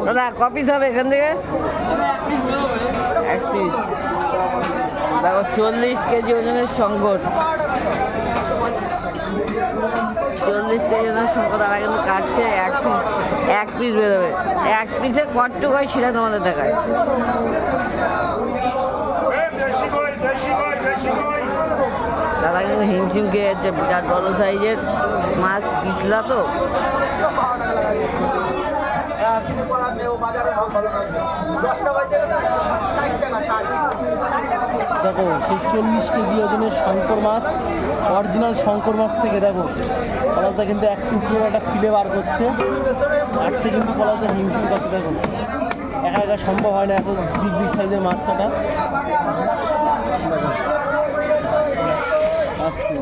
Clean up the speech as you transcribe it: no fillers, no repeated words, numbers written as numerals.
দাদা কপিস হবে এখান থেকে? 1 পিস। দেখো 40 কেজি ওজনের সংকট, 40 কেজি ওজনের সংকট। তারা কিন্তু কাটছে, 1 পিস বেরোবে। 1 পিসে কটটুক হয় সেটা তোমাদের দেখায়। দাদা কিন্তু হিমশিম খেয়ে যাচ্ছে, বিরাট বড় সাইজের মাছ পিছলা তো। দেখো সেই 40 কেজি ওজনের শঙ্কর মাছ, অরিজিনাল শঙ্কর মাছ থেকে দেখো পলাশদা কিন্তু এক টুকরো একটা ফিলে বার করছে। আজকে কিন্তু পলাশদা হিমশিম করছে। দেখো একা একা সম্ভব হয় না এত বিগ বিগ সাইজের মাছ কাটা। আস্তে